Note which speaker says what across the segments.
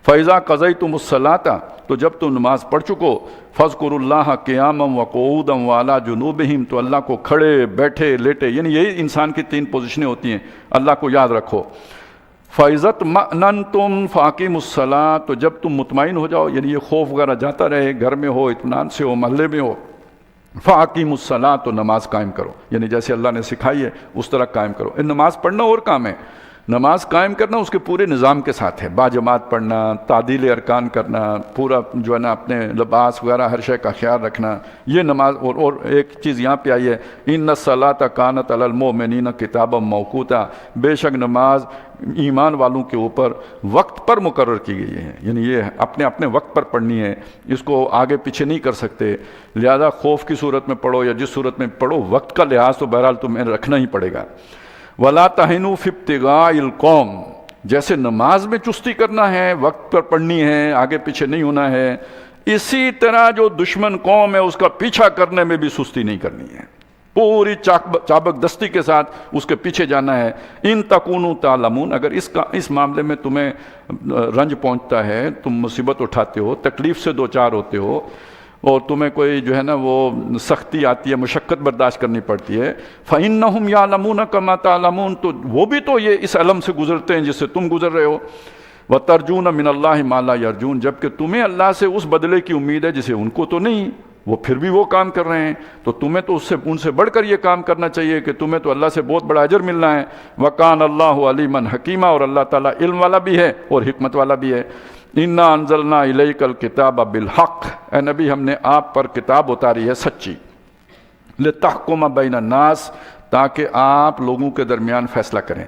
Speaker 1: فَإِذَا قَضَيْتُمُ الصَّلَاةَ تو جب تم نماز پڑھ چکو فَاذْكُرُوا اللَّهَ قِيَامًا وَقُعُودًا وَعَلَىٰ جُنُوبِهِمْ تو اللہ کو کھڑے بیٹھے لیٹے، یعنی یہی انسان کی 3 پوزیشنیں ہوتی ہیں، اللہ کو یاد رکھو۔ فَإِذَا اطْمَأْنَنْتُمْ فَأَقِیمُوا الصَّلَاةَ تو جب تم مطمئن ہو جاؤ، یعنی یہ خوف وغیرہ جاتا رہے، گھر میں ہو، اطمینان سے ہو، محلے میں ہو، فَأَقِیمُوا الصَّلَاةَ تو نماز قائم کرو، یعنی جیسے اللہ نے سکھائی ہے اس طرح قائم کرو۔ نماز پڑھنا اور کام ہے، نماز قائم کرنا اس کے پورے نظام کے ساتھ ہے، باجماعت پڑھنا، تعدیل ارکان کرنا، پورا جو ہے نا اپنے لباس وغیرہ ہر شے کا خیال رکھنا، یہ نماز۔ اور ایک چیز یہاں پہ آئی ہے، اِنَّ الصَّلَاةَ كَانَتْ عَلَى الْمُؤْمِنِينَ كِتَابًا مَوْقُوتًا، بے شک نماز ایمان والوں کے اوپر وقت پر مقرر کی گئی ہے، یعنی یہ اپنے اپنے وقت پر پڑھنی ہے، اس کو آگے پیچھے نہیں کر سکتے، لہذا خوف کی صورت میں پڑھو یا جس صورت میں پڑھو، وقت کا لحاظ تو بہرحال تمہیں رکھنا ہی پڑے گا۔ وَلَا تَهِنُوا فِي ابْتِغَاءِ الْقَوْمِ، جیسے نماز میں چستی کرنا ہے، وقت پر پڑھنی ہے، آگے پیچھے نہیں ہونا ہے، اسی طرح جو دشمن قوم ہے اس کا پیچھا کرنے میں بھی سستی نہیں کرنی ہے، پوری چابک دستی کے ساتھ اس کے پیچھے جانا ہے۔ ان تکونوا تعلمون، اگر اس معاملے میں تمہیں رنج پہنچتا ہے، تم مصیبت اٹھاتے ہو، تکلیف سے دوچار ہوتے ہو، اور تمہیں کوئی جو ہے نا وہ سختی آتی ہے، مشقت برداشت کرنی پڑتی ہے، فَإِنَّهُمْ يَعْلَمُونَ كَمَا تَعْلَمُونَ تو وہ بھی تو یہ اس علم سے گزرتے ہیں جس سے تم گزر رہے ہو۔ وَتَرْجُونَ مِنَ اللَّهِ مَا لَا يَرْجُونَ، جبکہ تمہیں اللہ سے اس بدلے کی امید ہے جسے ان کو تو نہیں، وہ پھر بھی وہ کام کر رہے ہیں، تو تمہیں تو ان سے بڑھ کر یہ کام کرنا چاہیے کہ تمہیں تو اللہ سے بہت بڑا اجر ملنا ہے۔ وَكَانَ اللَّهُ عَلِيمًا حَكِيمًا، اور اللہ تعالیٰ علم والا بھی ہے اور حکمت والا بھی ہے۔ اِنَّا أَنزَلْنَا إِلَيْكَ الْكِتَابَ بِالْحَقِّ، اے نبی ہم نے آپ پر کتاب اتاری ہے سچی، لِتَحْكُمَ بَيْنَ النَّاسِ تاکہ آپ لوگوں کے درمیان فیصلہ کریں۔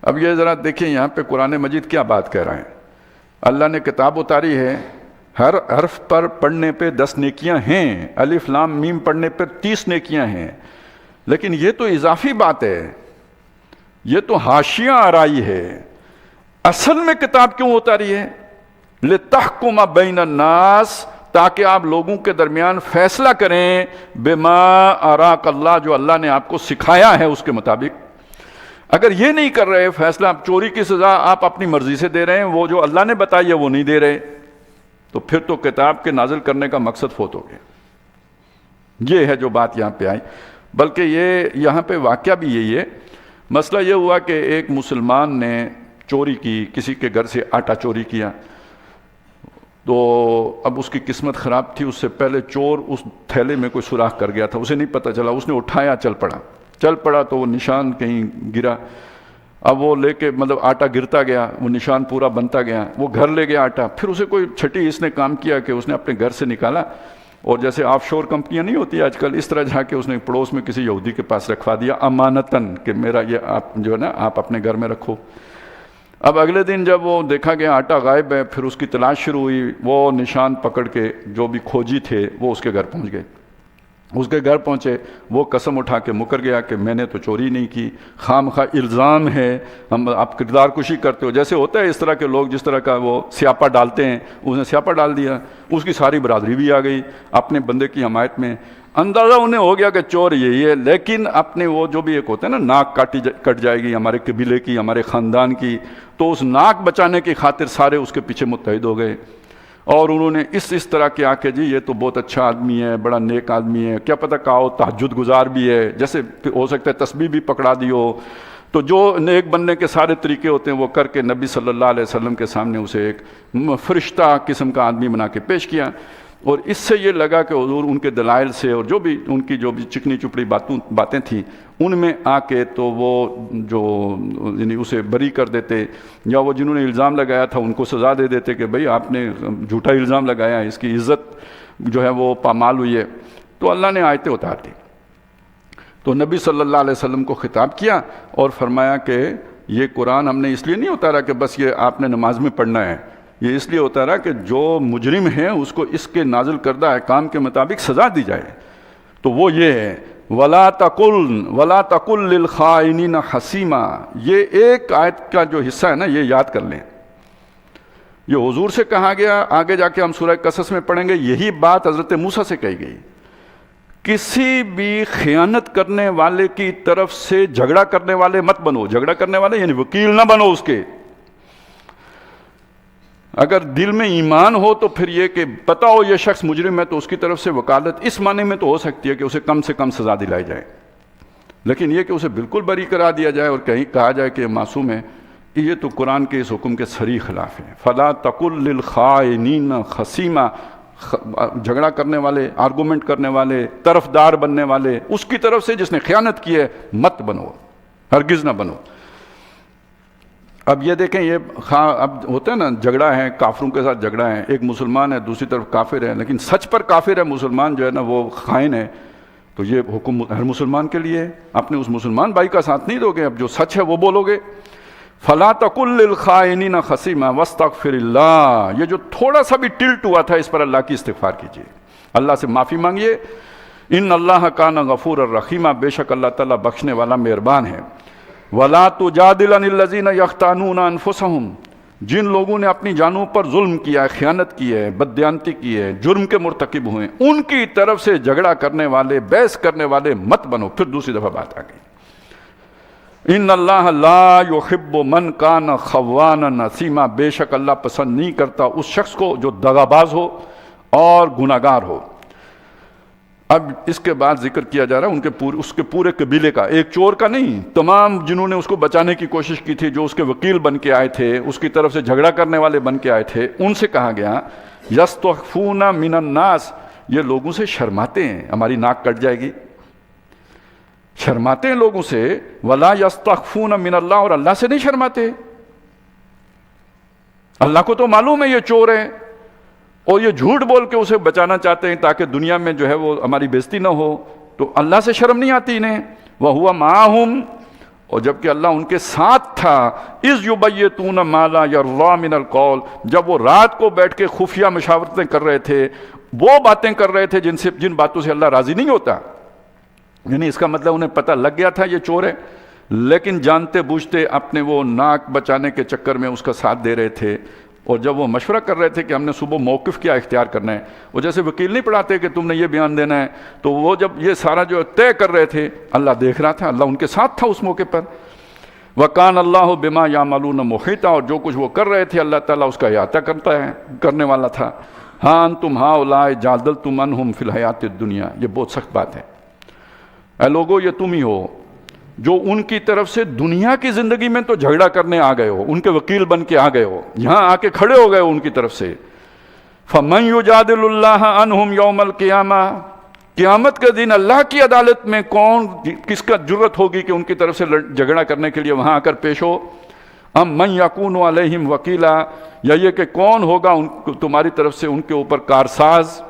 Speaker 1: اب یہ ذرا دیکھیں یہاں پہ قرآن مجید کیا بات کہہ رہا ہے۔ اللہ نے کتاب اتاری ہے، ہر حرف پر پڑھنے پہ 10 نیکیاں ہیں، الف لام میم پڑھنے پہ 30 نیکیاں ہیں، لیکن یہ تو اضافی بات ہے، یہ تو حاشیہ آرائی ہے۔ اصل میں کتاب کیوں اتاری ہے؟ لِتَحْكُمَ بَيْنَ النَّاسِ تاکہ آپ لوگوں کے درمیان فیصلہ کریں، بِمَا أَرَاكَ اللَّهُ جو اللہ نے آپ کو سکھایا ہے اس کے مطابق۔ اگر یہ نہیں کر رہے فیصلہ، چوری کی سزا آپ اپنی مرضی سے دے رہے ہیں، وہ جو اللہ نے بتائی ہے وہ نہیں دے رہے، تو پھر تو کتاب کے نازل کرنے کا مقصد فوت ہو گیا۔ یہ ہے جو بات یہاں پہ آئی، بلکہ یہ یہاں پہ واقعہ بھی یہی ہے۔ مسئلہ یہ ہوا کہ ایک مسلمان نے چوری کی، کسی کے گھر سے آٹا چوری کیا، تو اب اس کی قسمت خراب تھی، اس سے پہلے چور اس تھیلے میں کوئی سوراخ کر گیا تھا، اسے نہیں پتہ چلا، اس نے اٹھایا، چل پڑا تو وہ نشان کہیں گرا، اب وہ لے کے مطلب آٹا گرتا گیا، وہ نشان پورا بنتا گیا، وہ گھر لے گیا آٹا، پھر اسے کوئی چھٹی اس نے کام کیا کہ اس نے اپنے گھر سے نکالا، اور جیسے آف شور کمپنیاں نہیں ہوتی آج کل، اس طرح جا کے اس نے پڑوس میں کسی یہودی کے پاس رکھوا دیا امانتاً کہ میرا یہ آپ جو ہے نا آپ اپنے گھر میں رکھو۔ اب اگلے دن جب وہ دیکھا گیا آٹا غائب ہے، پھر اس کی تلاش شروع ہوئی، وہ نشان پکڑ کے جو بھی کھوجی تھے وہ اس کے گھر پہنچ گئے، اس کے گھر پہنچے، وہ قسم اٹھا کے مکر گیا کہ میں نے تو چوری نہیں کی، خام خواہ الزام ہے، ہم آپ کردار کشی کرتے ہو، جیسے ہوتا ہے اس طرح کے لوگ جس طرح کا وہ سیاپا ڈالتے ہیں، اس نے سیاپا ڈال دیا، اس کی ساری برادری بھی آ گئی اپنے بندے کی حمایت میں، اندازہ انہیں ہو گیا کہ چور یہی ہے، لیکن اپنے وہ جو بھی ایک ہوتا ہے نا ناک کٹ جائے گی ہمارے قبیلے کی، ہمارے خاندان کی، تو اس ناک بچانے کی خاطر سارے اس کے پیچھے متحد ہو گئے، اور انہوں نے اس طرح کے آ کے جی یہ تو بہت اچھا آدمی ہے، بڑا نیک آدمی ہے، کیا پتہ کہا ہو تہجد گزار بھی ہے، جیسے ہو سکتا ہے تسبیح بھی پکڑا دی ہو، تو جو نیک بننے کے سارے طریقے ہوتے ہیں وہ کر کے نبی صلی اللہ علیہ وسلم کے سامنے اسے ایک فرشتہ قسم کا آدمی بنا کے پیش کیا، اور اس سے یہ لگا کہ حضور ان کے دلائل سے اور جو بھی ان کی جو بھی چکنی چپڑی باتیں تھیں ان میں آ کے تو وہ جو یعنی اسے بری کر دیتے، یا وہ جنہوں نے الزام لگایا تھا ان کو سزا دے دیتے کہ بھئی آپ نے جھوٹا الزام لگایا ہے، اس کی عزت جو ہے وہ پامال ہوئی ہے، تو اللہ نے آیتیں اتار دی۔ تو نبی صلی اللہ علیہ وسلم کو خطاب کیا اور فرمایا کہ یہ قرآن ہم نے اس لیے نہیں اتارا کہ بس یہ آپ نے نماز میں پڑھنا ہے، یہ اس لیے اتارا کہ جو مجرم ہے اس کو اس کے نازل کردہ احکام کے مطابق سزا دی جائے، تو وہ یہ ہے وَلَا تَقُلْ لِلْخَائِنِينَ حَسِيمًا، یہ ایک آیت کا جو حصہ ہے نا یہ یاد کر لیں، یہ حضور سے کہا گیا، آگے جا کے ہم سورہ قصص میں پڑھیں گے، یہی بات حضرت موسیٰ سے کہی گئی، کسی بھی خیانت کرنے والے کی طرف سے جھگڑا کرنے والے مت بنو، جھگڑا کرنے والے یعنی وکیل نہ بنو اس کے، اگر دل میں ایمان ہو تو پھر یہ کہ پتہ ہو یہ شخص مجرم ہے تو اس کی طرف سے وکالت اس معنی میں تو ہو سکتی ہے کہ اسے کم سے کم سزا دلائی جائے، لیکن یہ کہ اسے بالکل بری کرا دیا جائے اور کہیں کہا جائے کہ یہ معصوم ہے، یہ تو قرآن کے اس حکم کے صریح خلاف ہے۔ فلا تقل للخائنین خصیما، جھگڑا کرنے والے، آرگومنٹ کرنے والے، طرف دار بننے والے اس کی طرف سے جس نے خیانت کی ہے مت بنو، ہرگز نہ بنو۔ اب یہ دیکھیں، یہ اب ہوتا ہے نا جھگڑا ہے، کافروں کے ساتھ جھگڑا ہے، ایک مسلمان ہے دوسری طرف کافر ہے، لیکن سچ پر کافر ہے مسلمان جو ہے نا وہ خائن ہے، تو یہ حکم ہر مسلمان کے لیے ہے۔ اپنے اس مسلمان بھائی کا ساتھ نہیں دو گے، اب جو سچ ہے وہ بولو گے۔ فلا تقل للخائنین خصیما واستغفر اللہ، یہ جو تھوڑا سا بھی ٹلٹ ہوا تھا اس پر اللہ کی استغفار کیجیے، اللہ سے معافی مانگیے۔ ان اللہ کان غفور الرحیم، بے شک اللہ تعالیٰ بخشنے والا مہربان ہے۔ ولا تجادل عن الذین یختانون انفسہم، جن لوگوں نے اپنی جانوں پر ظلم کیا ہے، خیانت کی ہے، بددیانتی کی ہے، جرم کے مرتکب ہوئے، ان کی طرف سے جھگڑا کرنے والے، بحث کرنے والے مت بنو۔ پھر دوسری دفعہ بات آ گئی، ان اللہ لا یحب من کان خوانا نسیما، بے شک اللہ پسند نہیں کرتا اس شخص کو جو دغاباز ہو اور گناہگار ہو۔ اب اس کے بعد ذکر کیا جا رہا ہے اس کے پورے قبیلے کا، ایک چور کا نہیں، تمام جنہوں نے اس کو بچانے کی کوشش کی تھی، جو اس کے وکیل بن کے آئے تھے، اس کی طرف سے جھگڑا کرنے والے بن کے آئے تھے، ان سے کہا گیا یستخفون من الناس، یہ لوگوں سے شرماتے ہیں، ہماری ناک کٹ جائے گی، شرماتے ہیں لوگوں سے۔ ولا یستخفون من اللہ، اور اللہ سے نہیں شرماتے۔ اللہ کو تو معلوم ہے یہ چور ہے، اور یہ جھوٹ بول کے اسے بچانا چاہتے ہیں تاکہ دنیا میں جو ہے وہ ہماری بےزتی نہ ہو، تو اللہ سے شرم نہیں آتی انہیں۔ وَهُوَ مَعَهُمْ، اور جبکہ اللہ ان کے ساتھ تھا، اِذْ يُبَيِّتُونَ مَا لَا يَرْضَىٰ مِنَ الْقَوْلِ، جب وہ رات کو بیٹھ کے خفیہ مشاورتیں کر رہے تھے، وہ باتیں کر رہے تھے جن باتوں سے اللہ راضی نہیں ہوتا۔ یعنی اس کا مطلب انہیں پتہ لگ گیا تھا یہ چور ہے، لیکن جانتے بوجھتے اپنے وہ ناک بچانے کے چکر میں اس کا ساتھ دے رہے تھے۔ اور جب وہ مشورہ کر رہے تھے کہ ہم نے صبح موقف کیا اختیار کرنا ہے، وہ جیسے وکیل نہیں پڑھاتے کہ تم نے یہ بیان دینا ہے، تو وہ جب یہ سارا جو طے کر رہے تھے، اللہ دیکھ رہا تھا، اللہ ان کے ساتھ تھا اس موقع پر۔ وَكَانَ اللَّهُ بِمَا يَعْمَلُونَ مُحِيطًا، اور جو کچھ وہ کر رہے تھے اللہ تعالیٰ اس کا احاطہ کرنے والا تھا۔ ہاں انتم ہؤلاء جادلتم عنہم فی الحیات الدنیا، یہ بہت سخت بات ہے۔ اے لوگو، یہ تم ہی ہو جو ان کی طرف سے دنیا کی زندگی میں تو جھگڑا کرنے آ گئے ہو، ان کے وکیل بن کے آ گئے ہو، یہاں آ کے کھڑے ہو گئے ہو ان کی طرف سے۔ فَمَن يُجَادِلُ اللَّهَ عَنْهُمْ يَوْمَ الْقِيَامَةِ، قیامت کے دن اللہ کی عدالت میں کس کا جرت ہوگی کہ ان کی طرف سے جھگڑا کرنے کے لیے وہاں آ کر پیش ہو؟ ام من یکون علیہم وکیلا، یا یہ کہ کون ہوگا تمہاری طرف سے ان کے اوپر کارساز؟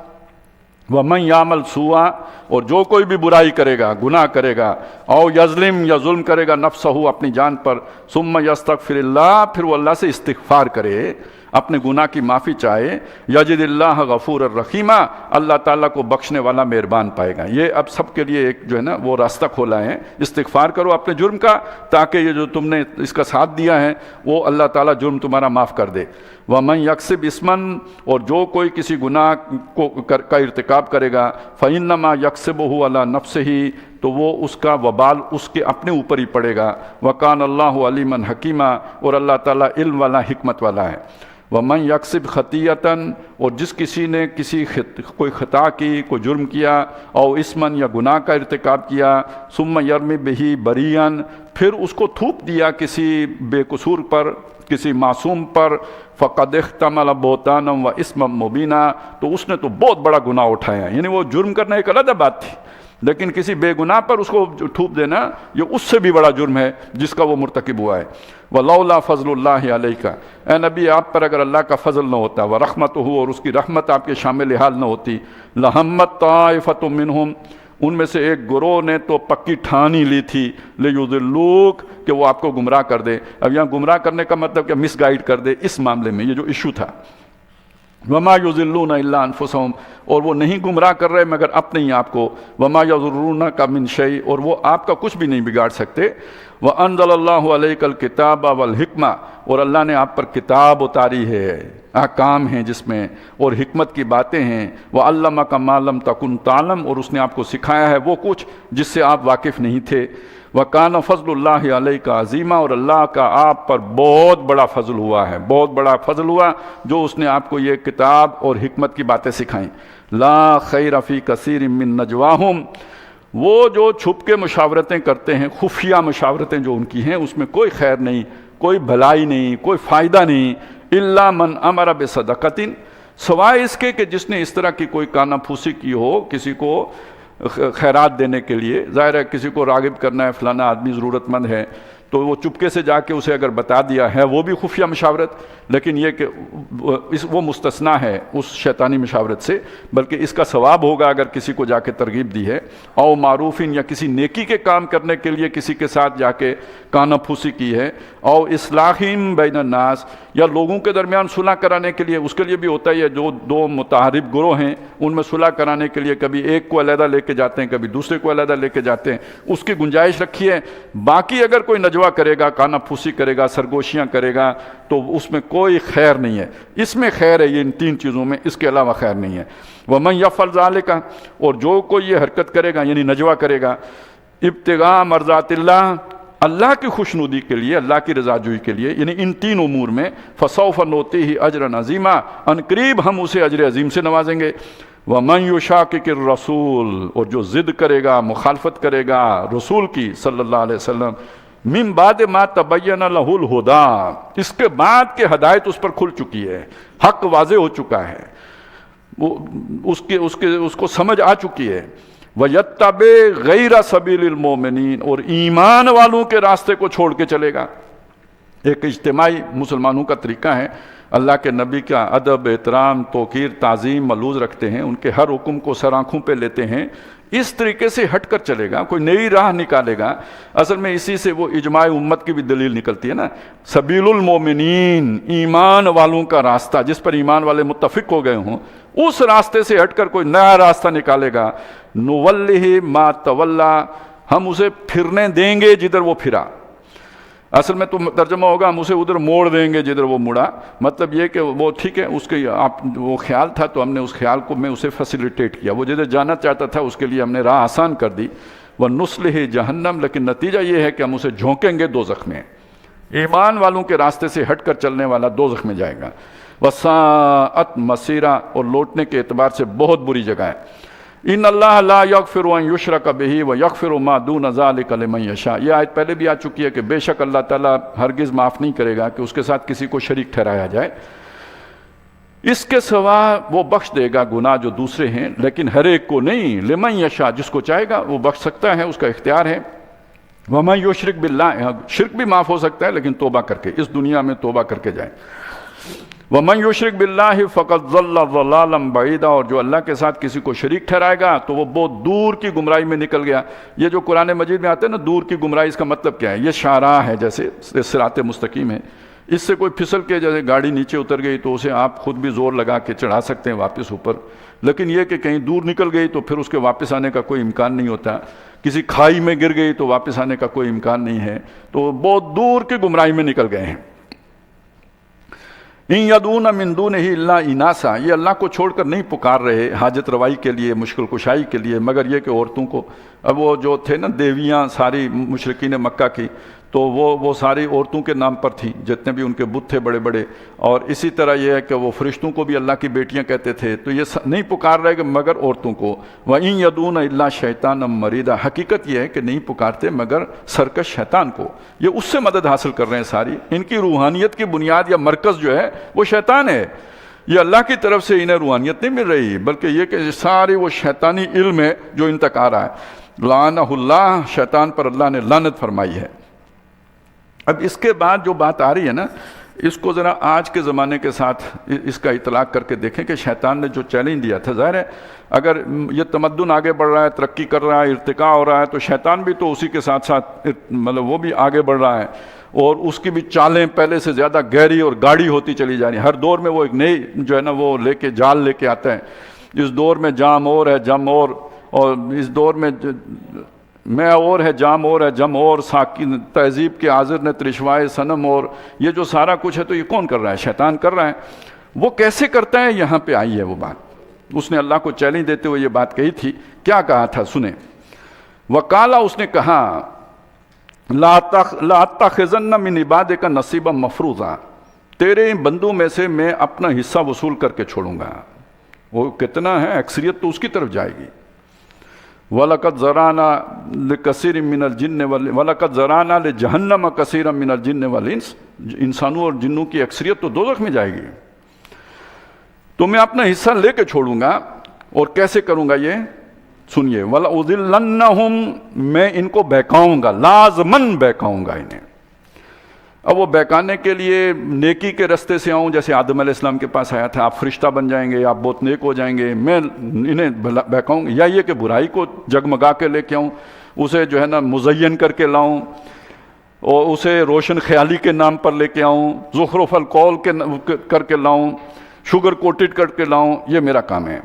Speaker 1: وَمَن يَعْمَلْ سُوءًا، اور جو کوئی بھی برائی کرے گا، گناہ کرے گا، او یظلم، یا ظلم کرے گا، نفسہ، اپنی جان پر، ثم یستغفر اللہ، پھر وہ اللہ سے استغفار کرے، اپنے گناہ کی معافی چاہے، یجد اللہ غفور الرحیم، اللہ تعالیٰ کو بخشنے والا مہربان پائے گا۔ یہ اب سب کے لیے ایک جو ہے نا وہ راستہ کھولا ہے، استغفار کرو اپنے جرم کا، تاکہ یہ جو تم نے اس کا ساتھ دیا ہے وہ اللہ تعالیٰ جرم تمہارا معاف کر دے۔ وَمَن یکسب اسمًا، اور جو کوئی کسی گناہ کا ارتکاب کرے گا، فَإِنَّمَا یکسبہ علی نفسہ، تو وہ اس کا وبال اس کے اپنے اوپر ہی پڑے گا۔ وَکَانَ اللَّهُ عَلِیمًا حَکیمًا، اور اللہ تعالیٰ علم والا، حکمت والا ہے۔ وَمَن یکسب خطیۃً، اور جس کسی نے کوئی خطا کی، کوئی جرم کیا، او اسمن، یا گناہ کا ارتکاب کیا، ثم یرمی بہ بریئا، پھر اس کو تھوپ دیا کسی بے قصور پر، کسی معصوم پر، فقد احتمل بہتانا و اسما مبینا، تو اس نے تو بہت بڑا گناہ اٹھایا۔ یعنی وہ جرم کرنا ایک علیحدہ بات تھی، لیکن کسی بے گناہ پر اس کو تھوپ دینا یہ اس سے بھی بڑا جرم ہے جس کا وہ مرتکب ہوا ہے۔ وَلَوْلَا فَضْلُ اللَّهِ عَلَيْكَ، اے نبی آپ پر اگر اللہ کا فضل نہ ہوتا، وَرَحْمَتُهُ، اور اس کی رحمت آپ کے شامل حال نہ ہوتی، لَهَمَّتْ طَائِفَةٌ مِّنْهُمْ، ان میں سے ایک گروہ نے تو پکی ٹھان ہی لی تھی، لِيُضِلُّوكَ، کہ وہ آپ کو گمراہ کر دے۔ اب یہاں گمراہ کرنے کا مطلب کہ مس گائیڈ کر دے، اس معاملے میں یہ جو ایشو تھا۔ وَمَا يُضِلُّونَ إِلَّا أَنفُسَهُمْ، اور وہ نہیں گمراہ کر رہے مگر اپنے ہی آپ کو۔ وَمَا يَضُرُّونَكَ مِن شَيْءٍ، اور وہ آپ کا کچھ بھی نہیں بگاڑ سکتے۔ وَأَنزَلَ اللَّهُ عَلَيْكَ الْكِتَابَ وَالْحِكْمَةَ، اور اللہ نے آپ پر کتاب اتاری ہے، احکام ہیں جس میں، اور حکمت کی باتیں ہیں۔ وَعَلَّمَكَ مَا لَمْ تَكُنْ تَعْلَمْ، اور اس نے آپ کو سکھایا ہے وہ کچھ جس سے آپ واقف نہیں تھے۔ وَكَانَ فَضْلُ اللَّهِ عَلَيْكَ عَظِيمًا، اور اللہ کا آپ پر بہت بڑا فضل ہوا ہے، بہت بڑا فضل ہوا جو اس نے آپ کو یہ کتاب اور حکمت کی باتیں سکھائیں۔ لا خیر فی کثیر من نجواہم، وہ جو چھپ کے مشاورتیں کرتے ہیں، خفیہ مشاورتیں جو ان کی ہیں، اس میں کوئی خیر نہیں، کوئی بھلائی نہیں، کوئی فائدہ نہیں، الا من امر بصدقۃ، سوائے اس کے کہ جس نے اس طرح کی کوئی کانا پھوسی کی ہو کسی کو خیرات دینے کے لیے۔ ظاہر ہے کسی کو راغب کرنا ہے، فلانا آدمی ضرورت مند ہے، تو وہ چپکے سے جا کے اسے اگر بتا دیا ہے، وہ بھی خفیہ مشاورت، لیکن یہ کہ وہ مستثنا ہے اس شیطانی مشاورت سے، بلکہ اس کا ثواب ہوگا اگر کسی کو جا کے ترغیب دی ہے۔ او معروفین، یا کسی نیکی کے کام کرنے کے لیے کسی کے ساتھ جا کے کانا پھوسی کی ہے۔ او اصلاحیم بین الناس، یا لوگوں کے درمیان صلح کرانے کے لیے، اس کے لیے بھی ہوتا ہے، جو دو متحارب گروہ ہیں ان میں صلح کرانے کے لیے کبھی ایک کو علیحدہ لے کے جاتے ہیں، کبھی دوسرے کو علیحدہ لے کے جاتے ہیں، اس کی گنجائش رکھی ہے۔ باقی اگر کوئی نجوہ کرے گا، کانا پھوسی کرے گا، سرگوشیاں کرے گا، تو اس میں کوئی خیر نہیں ہے۔ اس میں خیر ہے یہ ان تین چیزوں میں، اس کے علاوہ خیر نہیں ہے۔ وَمَن يَفْعَلْ ذَلِكَ، اور جو کوئی یہ حرکت کرے گا یعنی نجوہ کرے گا، ابتغاء مرضات اللہ، اللہ کی خوشنودی کے لیے، اللہ کی رضا جوئی کے لیے، یعنی ان تین امور میں، فَسَوْفَ نُؤْتِيهِ أَجْرًا عَظِيمًا، ان قریب ہم اسے اجر عظیم سے نوازیں گے۔ وَمَن يُشَاقِقِ الرَّسُولَ، اور جو ضد کرے گا، مخالفت کرے گا رسول کی صلی اللہ علیہ وسلم، من بعد ما تبین لہ الہدی، اس کے بعد کہ ہدایت اس پر کھل چکی ہے، حق واضح ہو چکا ہے، اس کو سمجھ آ چکی ہے۔ وَيَتَّبِعْ غَيْرَ سَبِيلِ الْمُؤْمِنِينَ، اور ایمان والوں کے راستے کو چھوڑ کے چلے گا۔ ایک اجتماعی مسلمانوں کا طریقہ ہے، اللہ کے نبی کا ادب، احترام، توقیر، تعظیم ملحوظ رکھتے ہیں، ان کے ہر حکم کو سر آنکھوں پہ لیتے ہیں، اس طریقے سے ہٹ کر چلے گا، کوئی نئی راہ نکالے گا۔ اصل میں اسی سے وہ اجماع امت کی بھی دلیل نکلتی ہے نا، سبیل المومنین، ایمان والوں کا راستہ، جس پر ایمان والے متفق ہو گئے ہوں، اس راستے سے ہٹ کر کوئی نیا راستہ نکالے گا، نولہ ما تولا، ہم اسے پھرنے دیں گے جدھر وہ پھرا۔ اصل میں تو ترجمہ ہوگا ہم اسے ادھر موڑ دیں گے جدھر وہ مڑا، مطلب یہ کہ وہ ٹھیک ہے، اس کے وہ خیال تھا تو ہم نے اس خیال کو میں اسے فیسیلیٹیٹ کیا، وہ جدھر جانا چاہتا تھا اس کے لیے ہم نے راہ آسان کر دی۔ وَنُصْلِهِ جہنم، لیکن نتیجہ یہ ہے کہ ہم اسے جھونکیں گے دوزخ میں۔ ایمان والوں کے راستے سے ہٹ کر چلنے والا دوزخ میں جائے گا۔ وَسَاءَتْ مَصِيرًا، اور لوٹنے کے اعتبار سے بہت بری جگہ ہے۔ ان اللہ لا یغفر ان یشرک بہ ویغفر ما دون ذلک لمن یشاء، یہ آیت پہلے بھی آ چکی ہے کہ بے شک اللہ تعالیٰ ہرگز معاف نہیں کرے گا کہ اس کے ساتھ کسی کو شریک ٹھہرایا جائے، اس کے سوا وہ بخش دے گا گناہ جو دوسرے ہیں، لیکن ہر ایک کو نہیں، لمن یشاء، جس کو چاہے گا وہ بخش سکتا ہے، اس کا اختیار ہے۔ ومن یشرک باللہ، شرک بھی معاف ہو سکتا ہے لیکن توبہ کر کے، اس دنیا میں توبہ کر کے جائے۔ وَمَن يُشْرِكْ بِاللَّهِ فَقَدْ ضَلَّ ضَلَالًا بَعِيدًا، اور جو اللہ کے ساتھ کسی کو شریک ٹھہرائے گا تو وہ بہت دور کی گمراہی میں نکل گیا۔ یہ جو قرآن مجید میں آتے ہیں نا دور کی گمراہی، اس کا مطلب کیا ہے؟ یہ شاہراہ ہے، جیسے صراط مستقیم ہے، اس سے کوئی پھسل کے جیسے گاڑی نیچے اتر گئی تو اسے آپ خود بھی زور لگا کے چڑھا سکتے ہیں واپس اوپر، لیکن یہ کہ کہیں دور نکل گئی تو پھر اس کے واپس آنے کا کوئی امکان نہیں ہوتا، کسی کھائی میں گر گئی تو واپس آنے کا کوئی امکان نہیں ہے، تو بہت دور کی گمراہی میں نکل گئے ہیں۔ ان یدعون من دونہ الا اناسا، یہ اللہ کو چھوڑ کر نہیں پکار رہے حاجت روائی کے لیے، مشکل کشائی کے لیے، مگر یہ کہ عورتوں کو۔ اب وہ جو تھے نا دیویاں ساری مشرکین مکہ کی، تو وہ ساری عورتوں کے نام پر تھیں، جتنے بھی ان کے بت تھے بڑے بڑے، اور اسی طرح یہ ہے کہ وہ فرشتوں کو بھی اللہ کی بیٹیاں کہتے تھے، تو یہ نہیں پکار رہے کہ مگر عورتوں کو۔ وَإِن يَدْعُونَ إِلَّا شَيْطَانًا مَرِيدًا، حقیقت یہ ہے کہ نہیں پکارتے مگر سرکش شیطان کو، یہ اس سے مدد حاصل کر رہے ہیں ساری، ان کی روحانیت کی بنیاد یا مرکز جو ہے وہ شیطان ہے، یہ اللہ کی طرف سے انہیں روحانیت نہیں مل رہی، بلکہ یہ کہ ساری وہ شیطانی علم ہے جو ان تک آ رہا ہے۔ لعنہ اللہ، شیطان پر اللہ نے لعنت فرمائی ہے۔ اب اس کے بعد جو بات آ رہی ہے نا، اس کو ذرا آج کے زمانے کے ساتھ اس کا اطلاق کر کے دیکھیں کہ شیطان نے جو چیلنج دیا تھا، ظاہر ہے اگر یہ تمدن آگے بڑھ رہا ہے، ترقی کر رہا ہے، ارتقاء ہو رہا ہے، تو شیطان بھی تو اسی کے ساتھ ساتھ مطلب وہ بھی آگے بڑھ رہا ہے، اور اس کی بھی چالیں پہلے سے زیادہ گہری اور گاڑی ہوتی چلی جا رہی ہیں۔ ہر دور میں وہ ایک نئی جو ہے نا وہ لے کے جال لے کے آتا ہے، اس دور میں جام اور ہے جم اور اس دور میں میں اور ہے جام اور ہے جم اور، ساکی تہذیب کے حاضر نے ترشوائے صنم، اور یہ جو سارا کچھ ہے تو یہ کون کر رہا ہے؟ شیطان کر رہا ہے۔ وہ کیسے کرتا ہے؟ یہاں پہ آئی ہے وہ بات، اس نے اللہ کو چیلنج دیتے ہوئے یہ بات کہی تھی، کیا کہا تھا سنیں۔ وقالا، اس نے کہا، لا اتخذن من عبادک نصیبا مفروضا، تیرے بندوں میں سے میں اپنا حصہ وصول کر کے چھوڑوں گا. وہ کتنا ہے، اکثریت تو اس کی طرف جائے گی. وَلَقَدْ زَرَعْنَا لِكَثِيرٍ مِّنَ الْجِنِّ وَلَقَدْ زَرَعْنَا لِجَهَنَّمَ كَثِيرًا مِّنَ الْجِنِّ وَالْإِنسِ، انسانوں اور جنوں کی اکثریت تو دوزخ میں جائے گی. تو میں اپنا حصہ لے کے چھوڑوں گا. اور کیسے کروں گا یہ سنیے، وَلَأُضِلَّنَّهُمْ، میں ان کو بہکاؤں گا، لازماً بہکاؤں گا انہیں. اب وہ بہکانے کے لیے نیکی کے رستے سے آؤں، جیسے آدم علیہ السلام کے پاس آیا تھا، آپ فرشتہ بن جائیں گے، آپ بہت نیک ہو جائیں گے، میں انہیں بہکاؤں گا. یا یہ کہ برائی کو جگمگا کے لے کے آؤں، اسے جو ہے نا مزین کر کے لاؤں، اور اسے روشن خیالی کے نام پر لے کے آؤں، زخرف القول کر کے لاؤں، شوگر کوٹڈ کر کے لاؤں. یہ میرا کام ہے.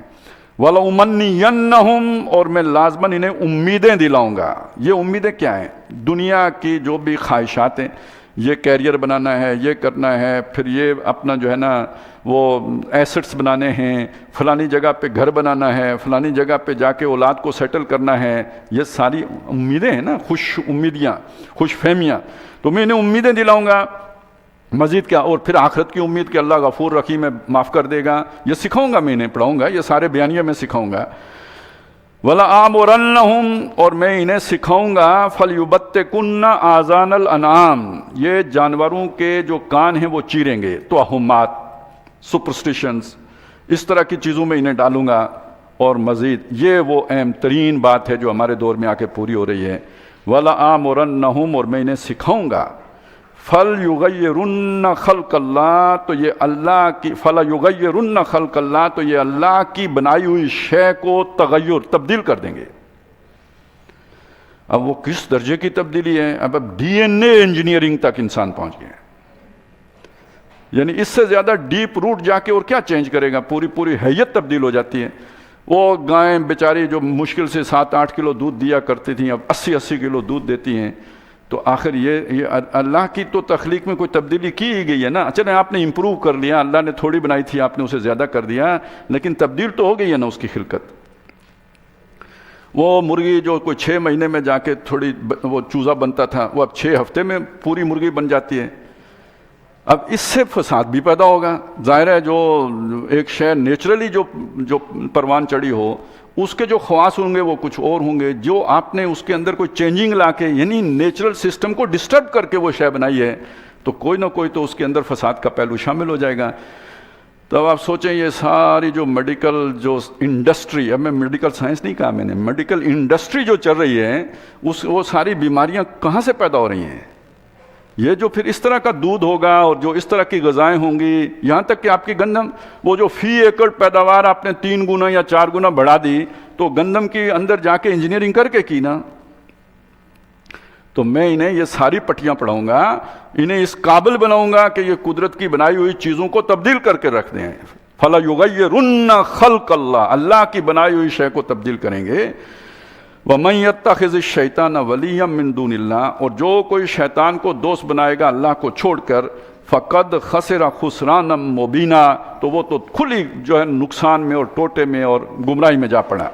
Speaker 1: وَلَأُمَنِّيَنَّهُمْ، اور میں لازماً انہیں امیدیں دلاؤں گا. یہ امیدیں کیا ہیں؟ دنیا کی جو بھی خواہشات ہیں، یہ کیریئر بنانا ہے، یہ کرنا ہے، پھر یہ اپنا جو ہے نا وہ ایسٹس بنانے ہیں، فلانی جگہ پہ گھر بنانا ہے، فلانی جگہ پہ جا کے اولاد کو سیٹل کرنا ہے. یہ ساری امیدیں ہیں نا، خوش امیدیاں، خوش فہمیاں. تو میں انہیں امیدیں دلاؤں گا. مزید کیا؟ اور پھر آخرت کی امید کہ اللہ غفور رحیم ہے، معاف کر دے گا. یہ سکھاؤں گا، میں انہیں پڑھاؤں گا، یہ سارے بیانیے میں سکھاؤں گا. وَلَآمُرَنَّهُمْ، اور میں انہیں سکھاؤں گا، فَلْيُبَتِّكُنَّ آذَانَ الْأَنْعَامِ، یہ جانوروں کے جو کان ہیں وہ چیریں گے. توہمات، سپرسٹیشنز، اس طرح کی چیزوں میں انہیں ڈالوں گا. اور مزید یہ وہ اہم ترین بات ہے جو ہمارے دور میں آ کے پوری ہو رہی ہے. وَلَآمُرَنَّهُمْ، اور میں انہیں سکھاؤں گا، فَلْيُغَيِّرُنَّ خَلْقَ اللَّهِ، تو یہ اللہ کی، فَلَيُغَيِّرُنَّ خَلْقَ اللَّهِ، تو یہ اللہ کی بنائی ہوئی شے کو تغیر، تبدیل کر دیں گے. اب وہ کس درجے کی تبدیلی ہے؟ اب ڈی این اے انجینئرنگ تک انسان پہنچ گیا. یعنی اس سے زیادہ ڈیپ روٹ جا کے اور کیا چینج کرے گا؟ پوری حیت تبدیل ہو جاتی ہے. وہ گائیں بیچاری جو مشکل سے 7-8 کلو دودھ دیا کرتی تھیں، اب 80 کلو دودھ دیتی ہیں. تو آخر یہ اللہ کی تو تخلیق میں کوئی تبدیلی کی ہی گئی ہے نا. چلیں آپ نے امپروو کر لیا، اللہ نے تھوڑی بنائی تھی، آپ نے اسے زیادہ کر دیا، لیکن تبدیل تو ہو گئی ہے نا اس کی خلقت. وہ مرغی جو کوئی 6 مہینے میں جا کے تھوڑی وہ چوزا بنتا تھا، وہ اب 6 ہفتے میں پوری مرغی بن جاتی ہے. اب اس سے فساد بھی پیدا ہوگا. ظاہر ہے جو ایک شے نیچرلی جو پروان چڑھی ہو، اس کے جو خواص ہوں گے وہ کچھ اور ہوں گے. جو آپ نے اس کے اندر کوئی چینجنگ لا کے، یعنی نیچرل سسٹم کو ڈسٹرب کر کے وہ شے بنائی ہے، تو کوئی نہ کوئی تو اس کے اندر فساد کا پہلو شامل ہو جائے گا. تو اب آپ سوچیں یہ ساری جو میڈیکل جو انڈسٹری، اب میں میڈیکل سائنس نہیں کہا میں نے، میڈیکل انڈسٹری جو چل رہی ہے، وہ ساری بیماریاں کہاں سے پیدا ہو رہی ہیں؟ یہ جو پھر اس طرح کا دودھ ہوگا اور جو اس طرح کی غذائیں ہوں گی، یہاں تک کہ آپ کی گندم، وہ جو فی ایکڑ پیداوار آپ نے 3 گنا یا 4 گنا بڑھا دی، تو گندم کی اندر جا کے انجینئرنگ کر کے کی نا. تو میں انہیں یہ ساری پٹیاں پڑھاؤں گا، انہیں اس قابل بناؤں گا کہ یہ قدرت کی بنائی ہوئی چیزوں کو تبدیل کر کے رکھ دیں. فَلَيُغَيِّرُنَّ خَلْقَ اللَّهِ، اللہ کی بنائی ہوئی شے کو تبدیل کریں گے. وَمَن يَتَّخِذِ الشَّيْطَانَ وَلِيًّا مِّن دُونِ اللَّهِ، اور جو کوئی شیطان کو دوست بنائے گا اللہ کو چھوڑ کر، فَقَدْ خَسِرَ خُسْرَانًا مُبِينًا، تو وہ تو کھلی جو ہے نقصان میں اور ٹوٹے میں اور گمراہی میں جا پڑا.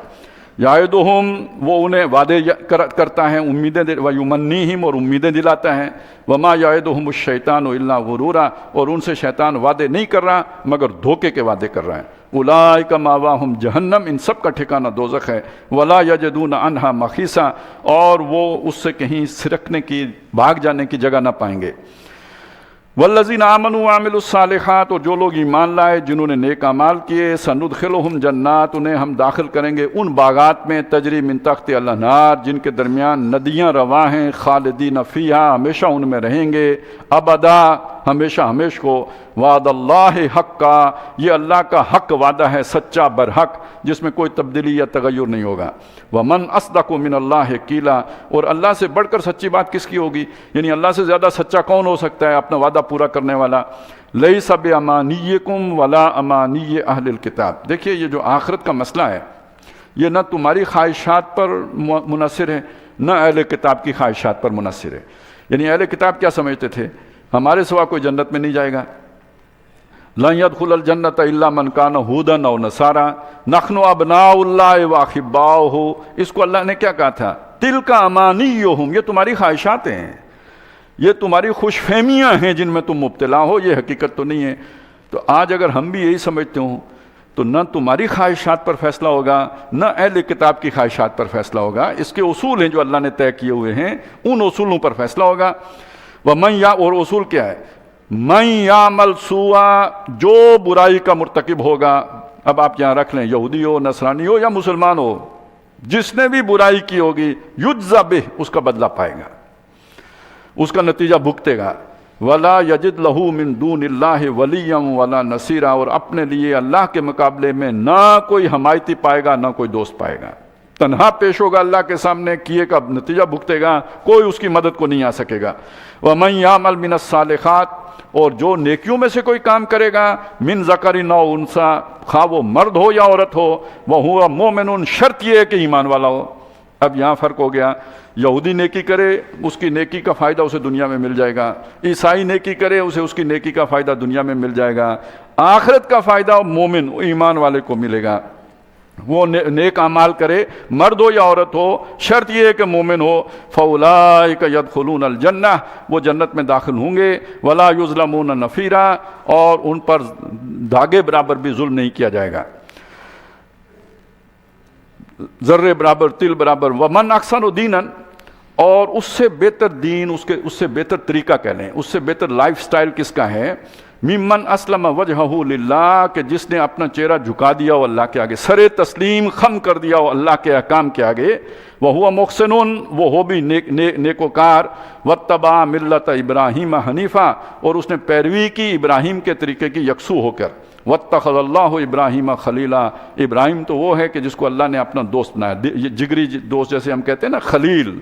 Speaker 1: یعدہم، وہ انہیں وعدے کرتا ہے، امیدیں ویمنیہم، اور امیدیں دلاتا ہے. وما یعدہم الشیطان الا غرورا، اور ان سے شیطان وعدے نہیں کر رہا مگر دھوکے کے وعدے کر رہا ہے. اولئک مأواہم جہنم، ان سب کا ٹھکانہ دوزخ ہے. ولا یجدون عنہا محیصا، اور وہ اس سے کہیں سرکنے کی، بھاگ جانے کی جگہ نہ پائیں گے. والذین آمنوا وعملوا الصالحات، اور جو لوگ ایمان لائے جنہوں نے نیک اعمال کیے، سندخلہم جنات، انہیں ہم داخل کریں گے ان باغات میں، تجری من تحت الانہار، جن کے درمیان ندیاں رواں ہیں، خالدین فیہا، ہمیشہ ان میں رہیں گے، ابدا، ہمیشہ ہمیش کو. وعد اللہ حقا، یہ اللہ کا حق وعدہ ہے، سچا برحق، جس میں کوئی تبدیلی یا تغیر نہیں ہوگا. ومن اصدق من اللہ قیلا، اور اللہ سے بڑھ کر سچی بات کس کی ہوگی؟ یعنی اللہ سے زیادہ سچا کون ہو سکتا ہے اپنا وعدہ پورا کرنے والا؟ لیس بامانیکم ولا امانی اہل الکتاب. دیکھیے یہ جو آخرت کا مسئلہ ہے، یہ نہ تمہاری خواہشات پر منحصر ہے، نہ اہل کتاب کی خواہشات پر منحصر ہے. یعنی اہل کتاب کیا سمجھتے تھے؟ ہمارے سوا کوئی جنت میں نہیں جائے گا. لن يدخل الجنت الا من کان هودا او نصارا نحن ابناء اللہ واحباؤہ. اس کو اللہ نے کیا کہا تھا؟ تلک امانیہم، یہ تمہاری خواہشات ہیں، یہ تمہاری خوش فہمیاں ہیں جن میں تم مبتلا ہو، یہ حقیقت تو نہیں ہے۔ تو آج اگر ہم بھی یہی سمجھتے ہوں تو نہ تمہاری خواہشات پر فیصلہ ہوگا، نہ اہل کتاب کی خواہشات پر فیصلہ ہوگا، اس کے اصول ہیں جو اللہ نے طے کیے ہوئے ہیں، ان اصولوں پر فیصلہ ہوگا۔ اور اصول کیا ہے؟ من یعمل سوءا، جو برائی کا مرتکب ہوگا، اب آپ یہاں رکھ لیں، یہودی ہو، نصرانی ہو یا مسلمان ہو، جس نے بھی برائی کی ہوگی، یجزا بہ، اس کا بدلہ پائے گا، اس کا نتیجہ بھگتے گا۔ ولا یجد لہ من دون اللہ ولیا ولا نصیرا، اور اپنے لیے اللہ کے مقابلے میں نہ کوئی حمایتی پائے گا، نہ کوئی دوست پائے گا، تنہا پیش ہوگا اللہ کے سامنے، کیے کا نتیجہ بھگتے گا، کوئی اس کی مدد کو نہیں آ سکے گا۔ ومن یعمل من الصالحات، اور جو نیکیوں میں سے کوئی کام کرے گا، من ذکر او انثی، خواہ وہ مرد ہو یا عورت ہو، وہو مؤمن، شرط یہ ہے کہ ایمان والا ہو۔ اب یہاں فرق ہو گیا، یہودی نیکی کرے اس کی نیکی کا فائدہ اسے دنیا میں مل جائے گا، عیسائی نیکی کرے اسے اس کی نیکی کا فائدہ دنیا میں مل جائے گا، آخرت کا فائدہ مومن ایمان والے کو ملے گا۔ وہ نیک اعمال کرے، مرد ہو یا عورت ہو، شرط یہ ہے کہ مومن ہو۔ فاولئک یدخلون الجنہ، وہ جنت میں داخل ہوں گے۔ ولا یظلمون نفیرا، اور ان پر دھاگے برابر بھی ظلم نہیں کیا جائے گا، ذرے برابر، تل برابر۔ ومن احسن دینا، اور اس سے بہتر دین، اس سے بہتر طریقہ کہہ لیں، اس سے بہتر لائف سٹائل کس کا ہے؟ ممن اسلم وجہہ للہ، کہ جس نے اپنا چہرہ جھکا دیا ہو اللہ کے آگے، سر تسلیم خم کر دیا ہو اللہ کے احکام کے آگے۔ وہو محسن، وہ ہو بھی نیکوکار۔ واتبع ملت ابراہیم حنیفہ، اور اس نے پیروی کی ابراہیم کے طریقے کی یکسو ہو کر۔ واتخذ اللہ ابراہیم خلیلا، ابراہیم تو وہ ہے کہ جس کو اللہ نے اپنا دوست بنایا، یہ جگری دوست جیسے ہم کہتے ہیں نا، خلیل،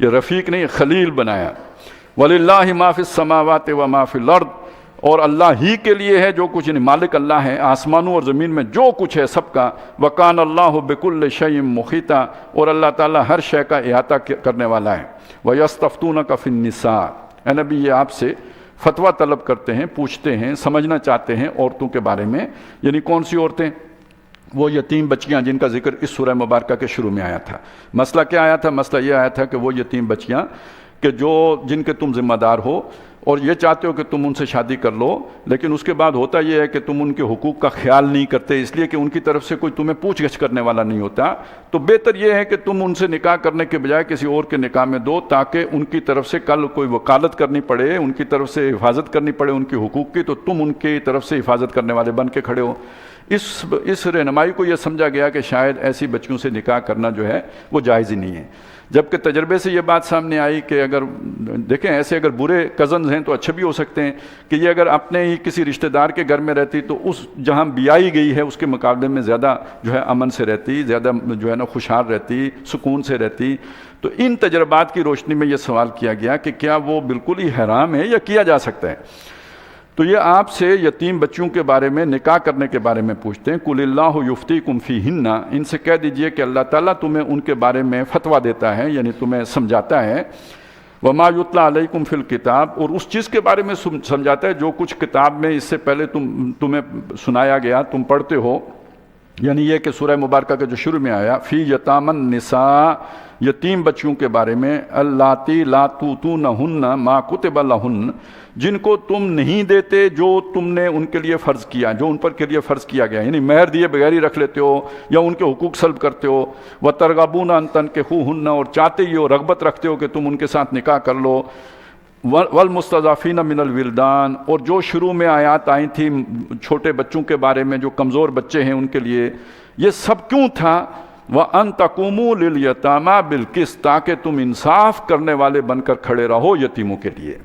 Speaker 1: یہ رفیق نہیں، خلیل بنایا۔ وَلِلَّهِ مَا فِي السَّمَاوَاتِ وَمَا فِي الْأَرْضِ، اور اللہ ہی کے لیے ہے جو کچھ، یعنی مالک اللہ ہے، آسمانوں اور زمین میں جو کچھ ہے سب کا۔ وَكَانَ اللَّهُ بِكُلِّ شَيْءٍ مُحِيطًا، اور اللہ تعالیٰ ہر شے کا احاطہ کرنے والا ہے۔ وَيَسْتَفْتُونَكَ فِي النِّسَاءِ، اے نبی یہ آپ سے فتویٰ طلب کرتے ہیں، پوچھتے ہیں، سمجھنا چاہتے ہیں عورتوں کے بارے میں۔ یعنی کون سی عورتیں؟ وہ یتیم بچیاں جن کا ذکر اس سورہ مبارکہ کے شروع میں آیا تھا۔ مسئلہ کیا آیا تھا؟ مسئلہ یہ آیا تھا کہ وہ یتیم بچیاں کہ جن کے تم ذمہ دار ہو، اور یہ چاہتے ہو کہ تم ان سے شادی کر لو، لیکن اس کے بعد ہوتا یہ ہے کہ تم ان کے حقوق کا خیال نہیں کرتے، اس لیے کہ ان کی طرف سے کوئی تمہیں پوچھ گچھ کرنے والا نہیں ہوتا۔ تو بہتر یہ ہے کہ تم ان سے نکاح کرنے کے بجائے کسی اور کے نکاح میں دو، تاکہ ان کی طرف سے کل کوئی وکالت کرنی پڑے، ان کی طرف سے حفاظت کرنی پڑے ان کے حقوق کی، تو تم ان کی طرف سے حفاظت کرنے والے بن کے کھڑے ہو۔ اس رہنمائی کو یہ سمجھا گیا کہ شاید ایسی بچیوں سے نکاح کرنا جو ہے وہ جائز ہی نہیں ہے، جبکہ تجربے سے یہ بات سامنے آئی کہ اگر دیکھیں ایسے اگر برے کزنز ہیں تو اچھے بھی ہو سکتے ہیں، کہ یہ اگر اپنے ہی کسی رشتہ دار کے گھر میں رہتی تو اس جہاں بیائی گئی ہے اس کے مقابلے میں زیادہ جو ہے امن سے رہتی، زیادہ جو ہے نا خوشحال رہتی، سکون سے رہتی۔ تو ان تجربات کی روشنی میں یہ سوال کیا گیا کہ کیا وہ بالکل ہی حرام ہے یا کیا جا سکتا ہے؟ تو یہ آپ سے یتیم بچیوں کے بارے میں، نکاح کرنے کے بارے میں پوچھتے ہیں۔ قُلِ اللَّهُ يُفْتِيكُمْ فِيهِنَّ، ان سے کہہ دیجئے کہ اللہ تعالیٰ تمہیں ان کے بارے میں فتویٰ دیتا ہے، یعنی تمہیں سمجھاتا ہے۔ وَمَا يُتْلَى عَلَيْكُمْ فِي الْكِتَابِ، اور اس چیز کے بارے میں سمجھاتا ہے جو کچھ کتاب میں اس سے پہلے تمہیں سنایا گیا، تم پڑھتے ہو، یعنی یہ کہ سورہ مبارکہ کے جو شروع میں آیا، فی یتام النساء، یتیم بچیوں کے بارے میں، اللاتی لا توتونہن ما کتب لہن، جن کو تم نہیں دیتے جو تم نے ان کے لیے فرض کیا، جو ان پر کے لیے فرض کیا گیا، یعنی مہر دیے بغیر ہی رکھ لیتے ہو یا ان کے حقوق سلب کرتے ہو۔ وترغبون ان تنکحوہن، اور چاہتے ہی ہو، رغبت رکھتے ہو کہ تم ان کے ساتھ نکاح کر لو۔ والمستضعفین من الولدان، اور جو شروع میں آیات آئی تھی چھوٹے بچوں کے بارے میں جو کمزور بچے ہیں ان کے لیے، یہ سب کیوں تھا؟ وَأَن تَقُومُوا لِلْيَتَامَى بِالْقِسْطِ، تاکہ تم انصاف کرنے والے بن کر کھڑے رہو یتیموں کے لیے،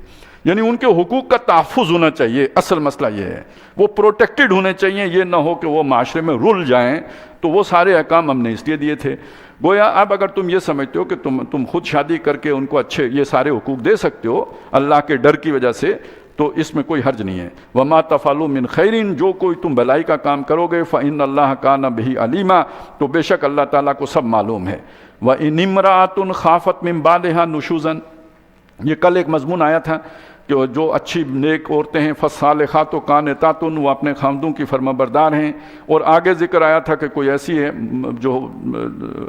Speaker 1: یعنی ان کے حقوق کا تحفظ ہونا چاہیے۔ اصل مسئلہ یہ ہے وہ پروٹیکٹڈ ہونے چاہیے، یہ نہ ہو کہ وہ معاشرے میں رل جائیں۔ تو وہ سارے احکام ہم نے اس لیے دیے تھے۔ گویا اب اگر تم یہ سمجھتے ہو کہ تم خود شادی کر کے ان کو اچھے یہ سارے حقوق دے سکتے ہو اللہ کے ڈر کی وجہ سے، تو اس میں کوئی حرج نہیں ہے۔ وَمَا تَفْعَلُوا مِنْ خَيْرٍ، جو کوئی تم بھلائی کا کام کرو گے، فَإِنَّ اللَّهَ كَانَ بِهِ عَلِيمًا، تو بے شک اللہ تعالیٰ کو سب معلوم ہے۔ وَإِنِ امْرَأَةٌ خَافَتْ مِنْ بَعْلِهَا نُشُوزًا، یہ کل ایک مضمون آیا تھا کہ جو اچھی نیک عورتیں ہیں فالصالحات و قانتات، وہ اپنے خامدوں کی فرما بردار ہیں. اور آگے ذکر آیا تھا کہ کوئی ایسی ہے جو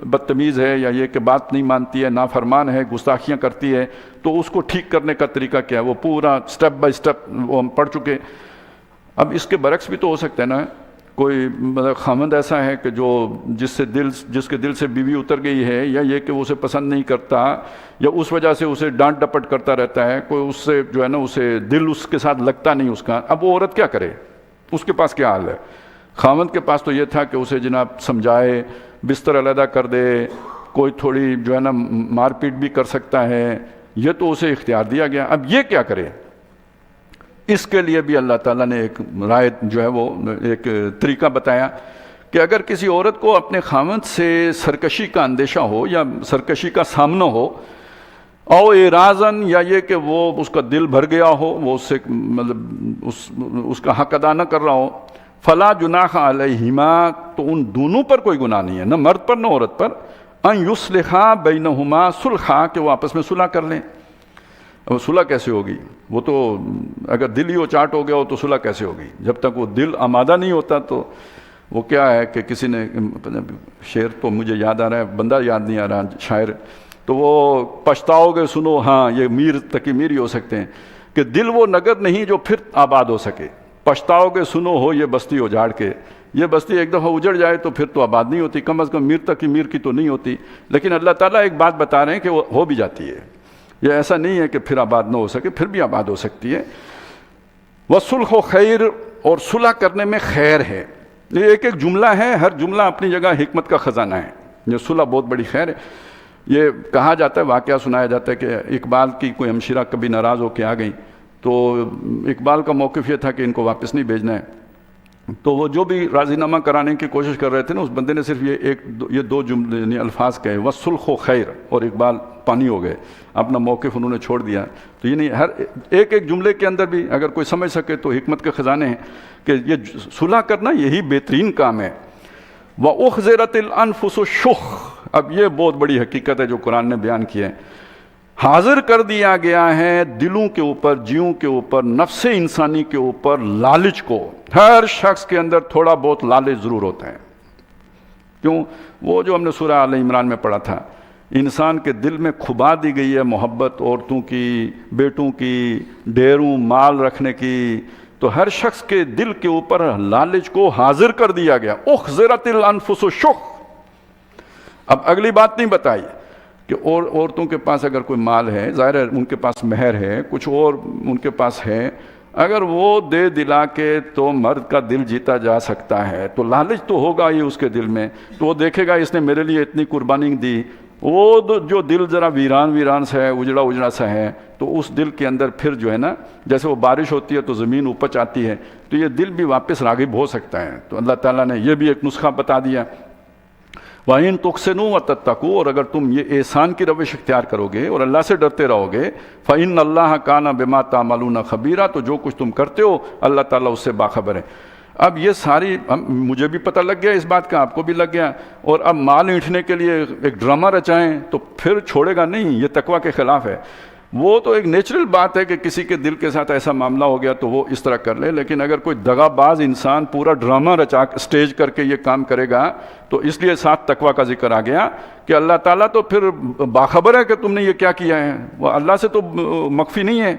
Speaker 1: بدتمیز ہے یا یہ کہ بات نہیں مانتی ہے، نافرمان ہے، گستاخیاں کرتی ہے، تو اس کو ٹھیک کرنے کا طریقہ کیا ہے، وہ پورا سٹیپ بائی سٹیپ وہ ہم پڑھ چکے. اب اس کے برعکس بھی تو ہو سکتا ہے نا، کوئی مطلب خامند ایسا ہے کہ جس کے دل سے بیوی اتر گئی ہے، یا یہ کہ وہ اسے پسند نہیں کرتا، یا اس وجہ سے اسے ڈانٹ ڈپٹ کرتا رہتا ہے، کوئی اس سے جو ہے نا اسے دل اس کے ساتھ لگتا نہیں اس کا. اب وہ عورت کیا کرے، اس کے پاس کیا حال ہے؟ خامند کے پاس تو یہ تھا کہ اسے جناب سمجھائے، بستر علیحدہ کر دے، کوئی تھوڑی جو ہے نا مار پیٹ بھی کر سکتا ہے، یہ تو اسے اختیار دیا گیا. اب یہ کیا کرے؟ اس کے لیے بھی اللہ تعالیٰ نے ایک رائے جو ہے وہ ایک طریقہ بتایا کہ اگر کسی عورت کو اپنے خامند سے سرکشی کا اندیشہ ہو یا سرکشی کا سامنا ہو، او اعراضاً، یا یہ کہ وہ اس کا دل بھر گیا ہو، وہ اس سے مطلب اس کا حق ادا نہ کر رہا ہو، فلا جناح علیہما، تو ان دونوں پر کوئی گناہ نہیں ہے، نہ مرد پر نہ عورت پر، ان یصلحا بینہما صلحا، کہ وہ آپس میں صلح کر لیں. اب صلح کیسے ہوگی؟ وہ تو اگر دل ہی وہ چاٹ ہو گیا ہو تو صلح کیسے ہوگی؟ جب تک وہ دل آمادہ نہیں ہوتا تو وہ کیا ہے کہ کسی نے شعر تو مجھے یاد آ رہا ہے، بندہ یاد نہیں آ رہا شاعر، تو وہ پچھتاؤ گے سنو، ہاں یہ میر تقی میر ہی ہو سکتے ہیں کہ دل وہ نگر نہیں جو پھر آباد ہو سکے. پچھتاؤ گے سنو ہو یہ بستی اجاڑ کے، یہ بستی ایک دفعہ اجڑ جائے تو پھر تو آباد نہیں ہوتی، کم از کم میر تقی میر کی تو نہیں ہوتی. لیکن اللہ تعالیٰ ایک بات بتا رہے ہیں کہ وہ ہو بھی جاتی ہے، یہ ایسا نہیں ہے کہ پھر آباد نہ ہو سکے، پھر بھی آباد ہو سکتی ہے. وَالصُّلْحُ خیر، اور صلح کرنے میں خیر ہے. یہ ایک ایک جملہ ہے، ہر جملہ اپنی جگہ حکمت کا خزانہ ہے. یہ صلح بہت بڑی خیر ہے. یہ کہا جاتا ہے، واقعہ سنایا جاتا ہے کہ اقبال کی کوئی ہمشیرہ کبھی ناراض ہو کے آ گئیں، تو اقبال کا موقف یہ تھا کہ ان کو واپس نہیں بھیجنا ہے. تو وہ جو بھی راضی نامہ کرانے کی کوشش کر رہے تھے نا، اس بندے نے صرف یہ دو جملے یعنی الفاظ کہے، وَالصُّلْحُ خیر، اور اقبال پانی ہو گئے، اپنا موقف انہوں نے چھوڑ دیا. تو یہ نہیں، ہر ایک ایک جملے کے اندر بھی اگر کوئی سمجھ سکے تو حکمت کے خزانے ہیں کہ یہ صلح کرنا یہی بہترین کام ہے. وَأُحْضِرَتِ الْأَنفُسُ الشُّحَّ، اب یہ بہت بڑی حقیقت ہے جو قرآن نے بیان کی ہے. حاضر کر دیا گیا ہے دلوں کے اوپر، جیوں کے اوپر، نفس انسانی کے اوپر لالچ کو. ہر شخص کے اندر تھوڑا بہت لالچ ضرور ہوتا ہے. کیوں؟ وہ جو ہم نے سورہ آل عمران میں پڑھا تھا، انسان کے دل میں کھبا دی گئی ہے محبت عورتوں کی، بیٹوں کی، ڈھیروں مال رکھنے کی. تو ہر شخص کے دل کے اوپر لالچ کو حاضر کر دیا گیا. اخذرت الانفس الشح. اب اگلی بات نہیں بتائی کہ عورتوں کے پاس اگر کوئی مال ہے، ظاہر ہے ان کے پاس مہر ہے، کچھ اور ان کے پاس ہے، اگر وہ دے دلا کے تو مرد کا دل جیتا جا سکتا ہے، تو لالچ تو ہوگا ہی اس کے دل میں. تو وہ دیکھے گا اس نے میرے لیے اتنی قربانی دی. وہ جو دل ذرا ویران سا ہے، اجڑا سا ہے، تو اس دل کے اندر پھر جو ہے نا، جیسے وہ بارش ہوتی ہے تو زمین اپج آتی ہے، تو یہ دل بھی واپس راغب ہو سکتا ہے. تو اللہ تعالیٰ نے یہ بھی ایک نسخہ بتا دیا. وَإِن تُحْسِنُوا وَتَتَّقُوا، اور اگر تم یہ احسان کی روش اختیار کرو گے اور اللہ سے ڈرتے رہو گے، فَإِنَّ اللَّهَ كَانَ بِمَا تَعْمَلُونَ خَبِيرًا، تو جو کچھ تم کرتے ہو اللہ تعالیٰ اس سے باخبر ہے. اب یہ ساری مجھے بھی پتہ لگ گیا اس بات کا، آپ کو بھی لگ گیا، اور اب مال اینٹھنے کے لیے ایک ڈرامہ رچائیں تو پھر چھوڑے گا نہیں. یہ تقویٰ کے خلاف ہے. وہ تو ایک نیچرل بات ہے کہ کسی کے دل کے ساتھ ایسا معاملہ ہو گیا تو وہ اس طرح کر لے، لیکن اگر کوئی دغا باز انسان پورا ڈرامہ رچا سٹیج کر کے یہ کام کرے گا تو اس لیے ساتھ تقویٰ کا ذکر آ گیا کہ اللہ تعالیٰ تو پھر باخبر ہے کہ تم نے یہ کیا کیا ہے، وہ اللہ سے تو مخفی نہیں ہے.